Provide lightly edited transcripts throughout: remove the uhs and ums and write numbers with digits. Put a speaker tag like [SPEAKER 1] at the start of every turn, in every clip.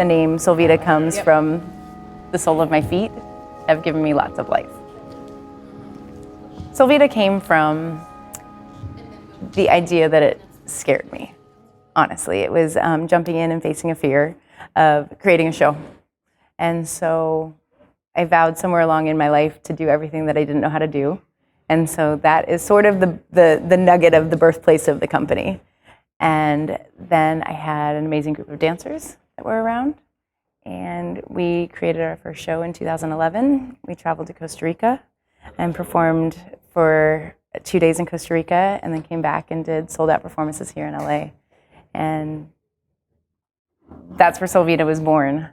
[SPEAKER 1] the name SoleVita comes from the sole of my feet, have given me lots of life. SoleVita came from the idea that it scared me, honestly. It was jumping in and facing a fear of creating a show. And so I vowed somewhere along in my life to do everything that I didn't know how to do. And so that is sort of the nugget of the birthplace of the company. And then I had an amazing group of dancers that were around. And we created our first show in 2011. We traveled to Costa Rica and performed for 2 days in Costa Rica, and then came back and did sold-out performances here in LA. And that's where SoleVita was born.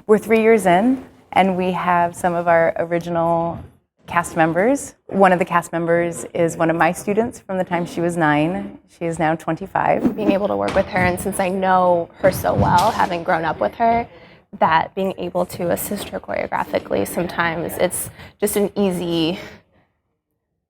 [SPEAKER 1] We're 3 years in, and we have some of our original cast members. One of the cast members is one of my students from the time she was 9. She is now 25.
[SPEAKER 2] Being able to work with her, and since I know her so well, having grown up with her, that being able to assist her choreographically, sometimes it's just an easy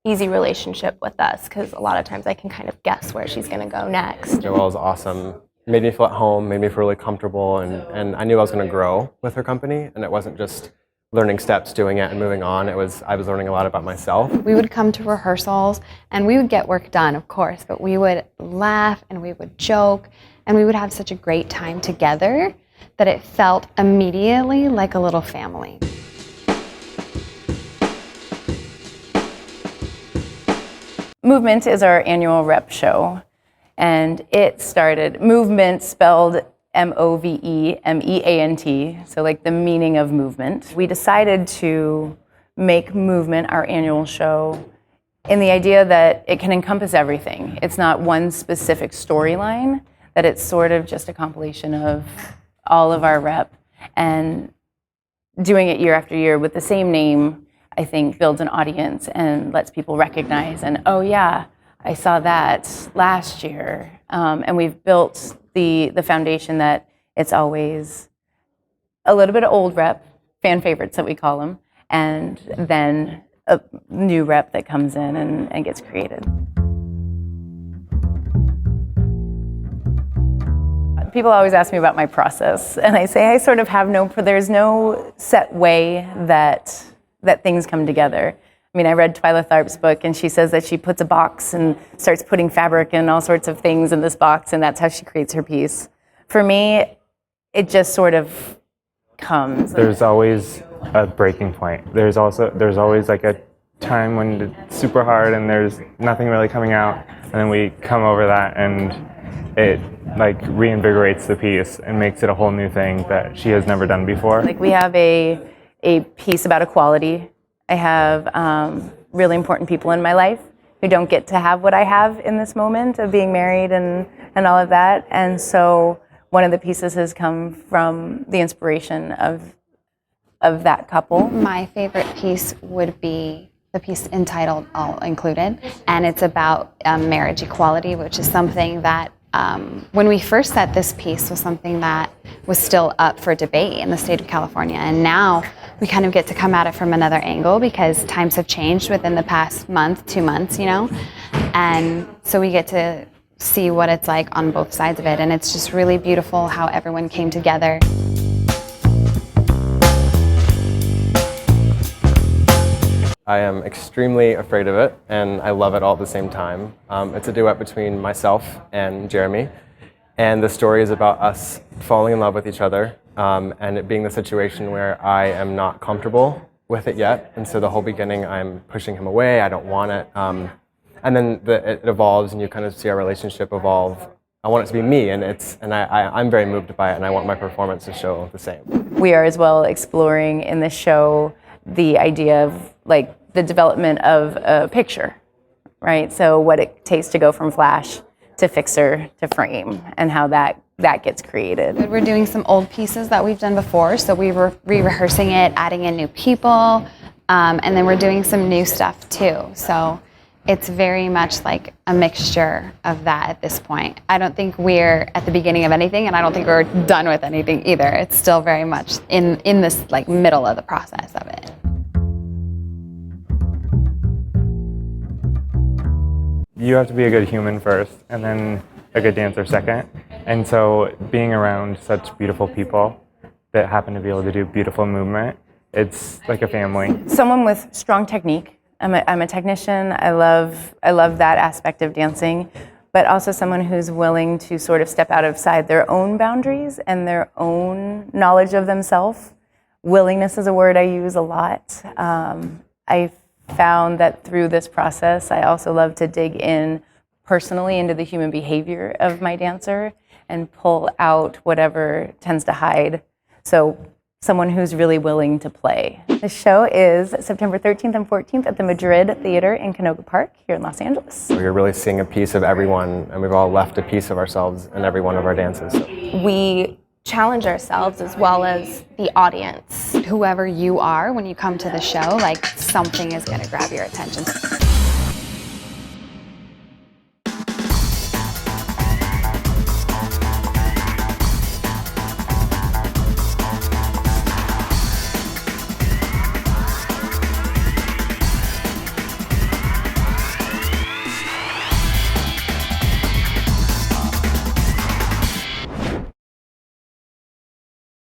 [SPEAKER 2] relationship with us, because a lot of times I can kind of guess where she's going to go next.
[SPEAKER 3] Joelle is awesome. Made me feel at home, made me feel really comfortable, and I knew I was going to grow with her company, and it wasn't just learning steps, doing it, and moving on. I was learning a lot about myself.
[SPEAKER 4] We would come to rehearsals, and we would get work done, of course, but we would laugh, and we would joke, and we would have such a great time together that it felt immediately like a little family.
[SPEAKER 1] MOVEMEANT is our annual rep show, and it started, MOVEMEANT spelled M-O-V-E-M-E-A-N-T, so like the meaning of movement. We decided to make MOVEMEANT our annual show in the idea that it can encompass everything. It's not one specific storyline, that it's sort of just a compilation of all of our rep, and doing it year after year with the same name, I think, builds an audience and lets people recognize, and oh yeah, I saw that last year. And we've built the foundation that it's always a little bit of old rep, fan favorites that we call them, and then a new rep that comes in and gets created. People always ask me about my process, and I say I sort of have there's no set way that things come together. I mean, I read Twyla Tharp's book, and she says that she puts a box and starts putting fabric and all sorts of things in this box, and that's how she creates her piece. For me, it just sort of comes.
[SPEAKER 5] There's always a breaking point. There's always like a time when it's super hard and there's nothing really coming out, and then we come over that, and it like reinvigorates the piece and makes it a whole new thing that she has never done before.
[SPEAKER 1] Like, we have a piece about equality. I have really important people in my life who don't get to have what I have in this moment of being married and all of that. And so one of the pieces has come from the inspiration of that couple.
[SPEAKER 4] My favorite piece would be the piece entitled All Included, and it's about marriage equality, which is something that when we first set this piece was something that was still up for debate in the state of California, and now we kind of get to come at it from another angle because times have changed within the past month, 2 months, you know, and so we get to see what it's like on both sides of it, and it's just really beautiful how everyone came together.
[SPEAKER 3] I am extremely afraid of it, and I love it all at the same time. It's a duet between myself and Jeremy, and the story is about us falling in love with each other, and it being the situation where I am not comfortable with it yet, and so the whole beginning I'm pushing him away, I don't want it, and then it evolves, and you kind of see our relationship evolve. I want it to be me, and I'm very moved by it, and I want my performance to show the same.
[SPEAKER 1] We are as well exploring in the show the idea of like the development of a picture, right? So what it takes to go from flash to fixer to frame, and how that gets created.
[SPEAKER 4] We're doing some old pieces that we've done before, so we were re-rehearsing it, adding in new people, and then we're doing some new stuff too. So it's very much like a mixture of that at this point. I don't think we're at the beginning of anything, and I don't think we're done with anything either. It's still very much in this like middle of the process of it.
[SPEAKER 5] you have to be a good human first, and then a good dancer second. And so being around such beautiful people that happen to be able to do beautiful movement, it's like a family.
[SPEAKER 1] Someone with strong technique. I'm a technician. I love that aspect of dancing, but also someone who's willing to sort of step outside their own boundaries and their own knowledge of themselves. Willingness is a word I use a lot. I found that through this process, I also love to dig in personally into the human behavior of my dancer and pull out whatever tends to hide. So someone who's really willing to play. The show is September 13th and 14th at the Madrid Theatre in Canoga Park here in Los Angeles.
[SPEAKER 3] You're really seeing a piece of everyone, and we've all left a piece of ourselves in every one of our dances.
[SPEAKER 2] We challenge ourselves as well as the audience.
[SPEAKER 4] Whoever you are, when you come to the show, like something is going to grab your attention.